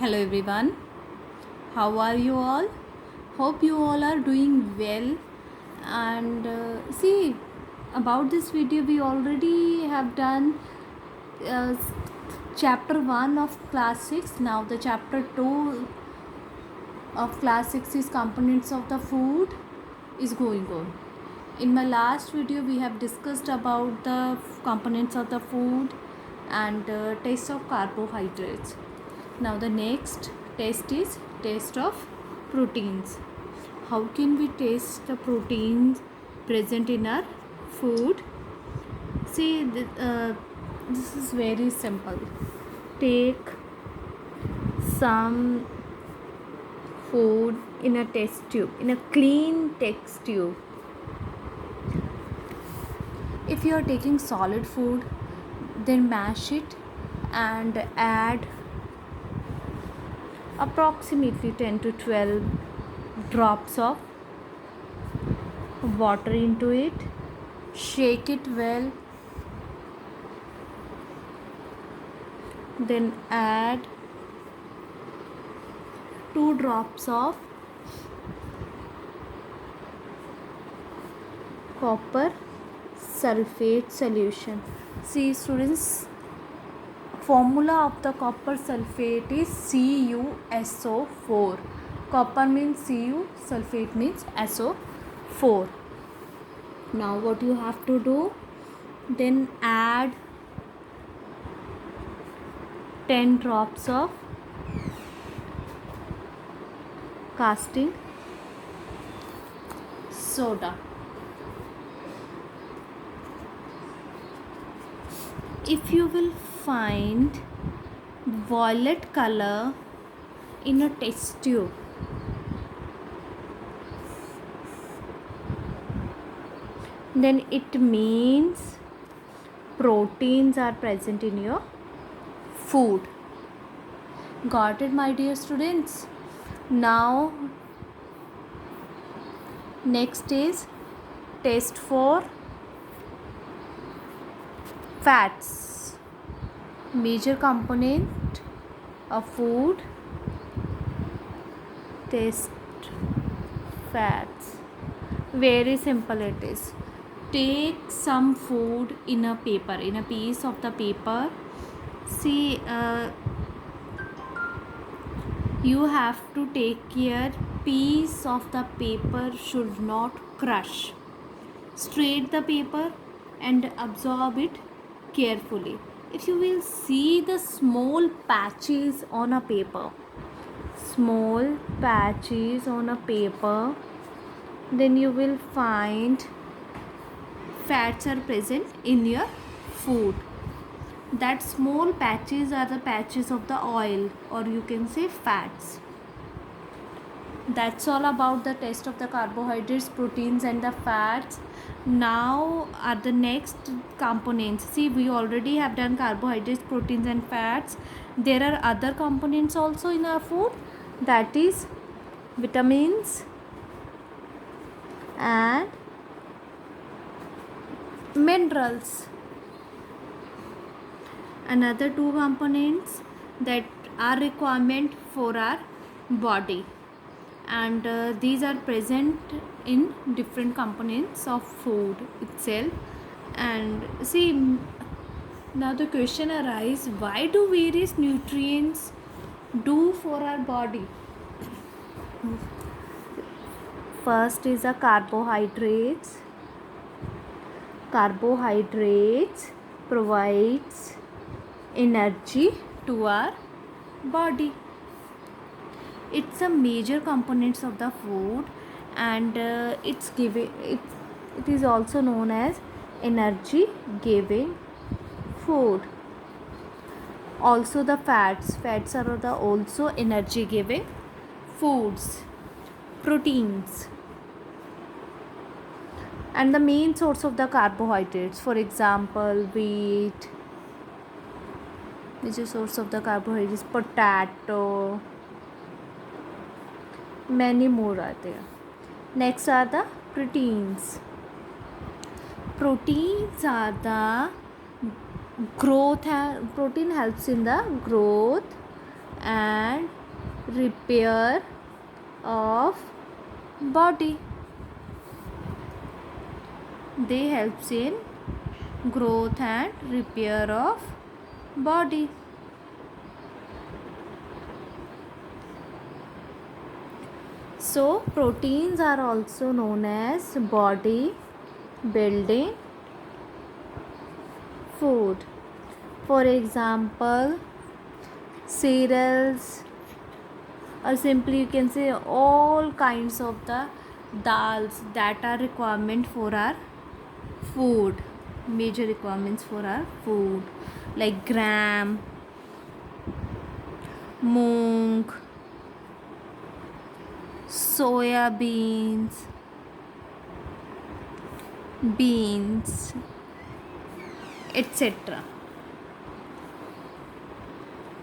Hello everyone, how are you all? Hope you all are doing well. And see, about this video, we already have done uh, chapter 1 of class 6. Now, the chapter 2 of class 6 is components of the food is going on. In my last video, we have discussed about the components of the food and taste of carbohydrates. Now the next test is taste of proteins. How can we taste the proteins present in our food? See, this is very simple. Take some food in a test tube, in a clean test tube. If you are taking solid food, then mash it and add approximately 10 to 12 drops of water into it. Shake it well. Then add 2 drops of copper sulfate solution. See students, formula of the copper sulfate is CuSO4. Copper means Cu, sulfate means SO4. Now what you have to do, then add 10 drops of caustic soda. If you will find violet color in a test tube, then it means proteins are present in your food. Got it, my dear students? Now next is test for fats. Major component of food. Test fats. Very simple it is. Take some food in a paper, in a piece of the paper. See, you have to take care, piece of the paper should not crush. Straight the paper and absorb it carefully. If you will see the small patches on a paper, then you will find fats are present in your food. That small patches are the patches of the oil, or you can say fats. That's all about the test of the carbohydrates, proteins and the fats. Now are the next components. See, we already have done carbohydrates, proteins and fats. There are other components also in our food, that is vitamins and minerals. Another 2 components that are requirement for our body, and these are present in different components of food itself. And see, now the question arises, why do various nutrients do for our body? First is the carbohydrates. Carbohydrates provides energy to our body. It's a major components of the food, and it is also known as energy giving food. Also the fats are the also energy giving foods. Proteins and the main source of the carbohydrates, for example wheat, which is source of the carbohydrates, potato, many more are there. Next are the proteins. Proteins are the growth. Protein helps in the growth and repair of body. They helps in growth and repair of body. So proteins are also known as body building food. For example, cereals, or simply you can say all kinds of the dals that are requirement for our food, major requirements for our food, like gram, moong, soya beans, beans, etc.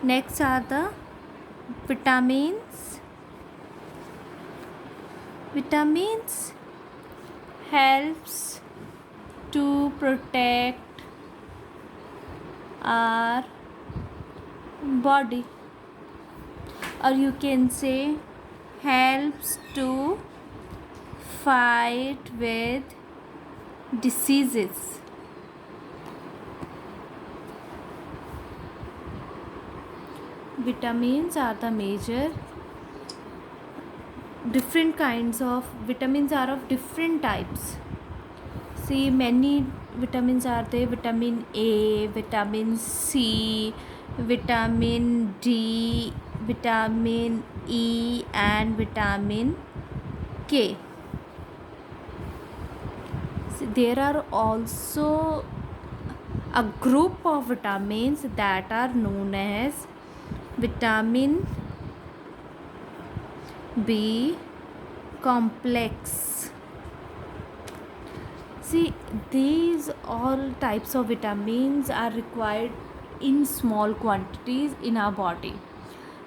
Next are the vitamins. Vitamins helps to protect our body, or you can say helps to fight with diseases. Vitamins are the major. Different kinds of vitamins are of different types. See, many vitamins are there: vitamin A, vitamin C, vitamin D, vitamin E, and vitamin K. See, there are also a group of vitamins that are known as vitamin B complex. See, these all types of vitamins are required in small quantities in our body.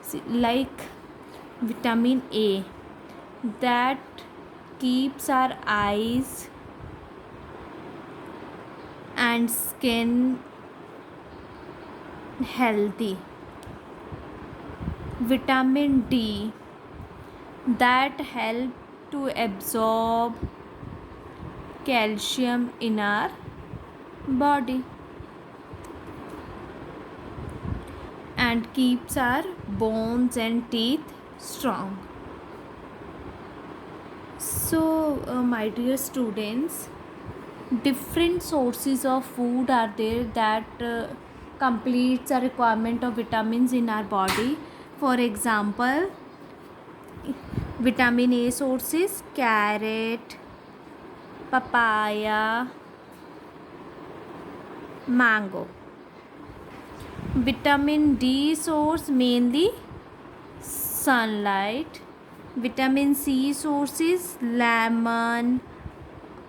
See, like vitamin A, that keeps our eyes and skin healthy. Vitamin D, that help to absorb calcium in our body and keeps our bones and teeth strong. So, my dear students, different sources of food are there that completes a requirement of vitamins in our body. For example, vitamin A sources: carrot, papaya, mango. Vitamin D source mainly sunlight. Vitamin C sources: lemon,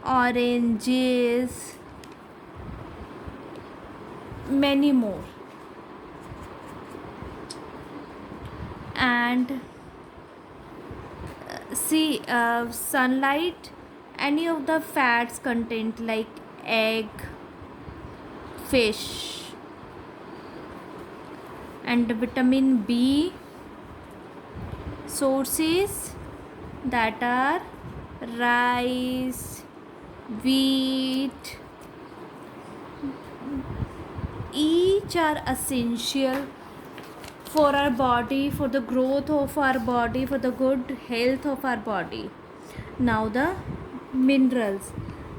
oranges, many more. And see, sunlight, any of the fats content like egg, fish. And vitamin B sources that are rice, wheat. Each are essential for our body, for the growth of our body, for the good health of our body. Now the minerals.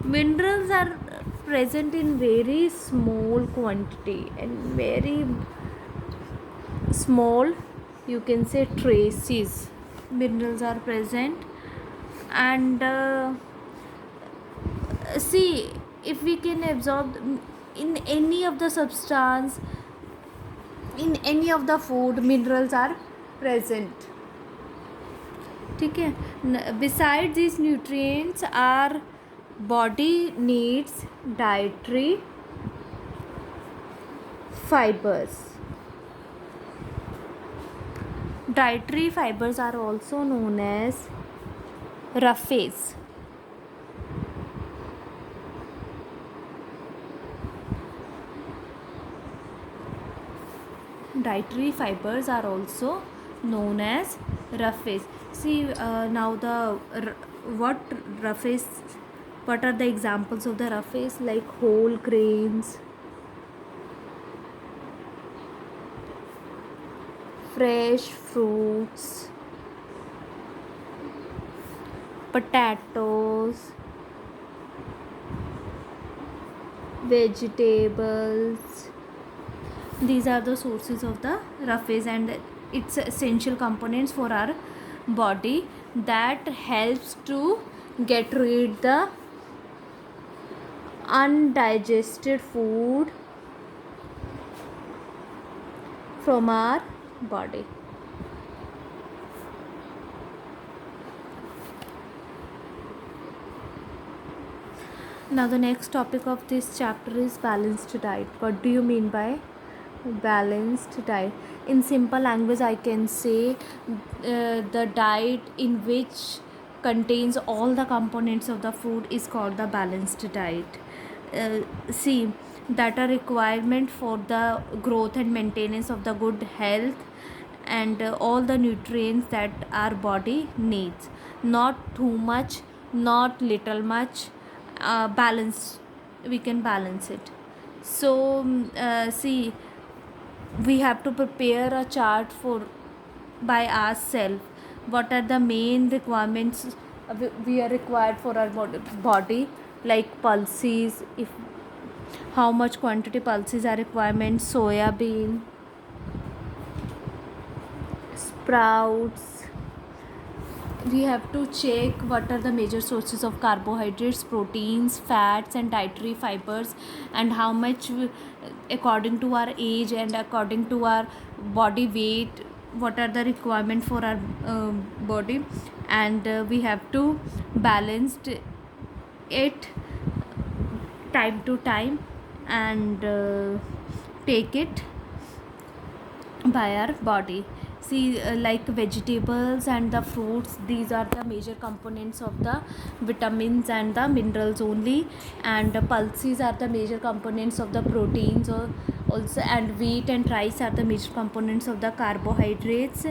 Minerals are present in very small quantity and very small, you can say, traces. Minerals are present. And see, if we can absorb in any of the substance, in any of the food, minerals are present. ठीक है. Besides these nutrients, our body needs dietary fibers. Dietary fibers are also known as roughage. dietary fibers are also known as roughage. See, now what roughage, what are the examples of the roughage? Like whole grains, fresh fruits, potatoes, vegetables. These are the sources of the roughage, and it's essential components for our body that helps to get rid the undigested food from our body. Now the next topic of this chapter is balanced diet. What do you mean by balanced diet? In simple language, I can say the diet in which contains all the components of the food is called the balanced diet. See, that are requirement for the growth and maintenance of the good health, and all the nutrients that our body needs. Not too much, not little much. Balance, we can balance it. So see, we have to prepare a chart for by ourselves. What are the main requirements we are required for our body, like pulses, if how much quantity pulses are requirement, soya bean, sprouts. We have to check what are the major sources of carbohydrates, proteins, fats, and dietary fibers, and how much according to our age and according to our body weight, what are the requirement for our body. And we have to balance it time to time, and take it by our body. See, like vegetables and the fruits, these are the major components of the vitamins and the minerals only, and pulses are the major components of the proteins, or also, and wheat and rice are the major components of the carbohydrates.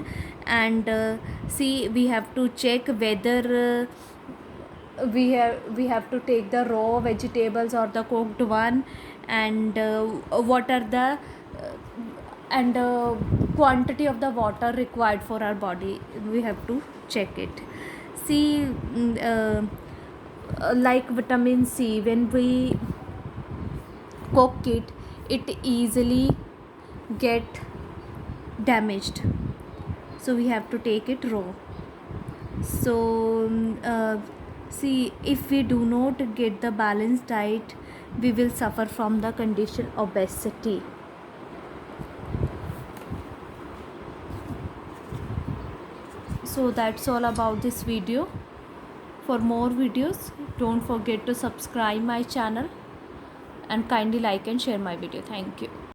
And see, we have to check whether we have to take the raw vegetables or the cooked one, and what are the and quantity of the water required for our body, we have to check it. See, like vitamin C, when we cook it, it easily get damaged, so we have to take it raw. So see, if we do not get the balanced diet, we will suffer from the condition obesity. So that's all about this video. For more videos, don't forget to subscribe my channel, and kindly like and share my video. Thank you.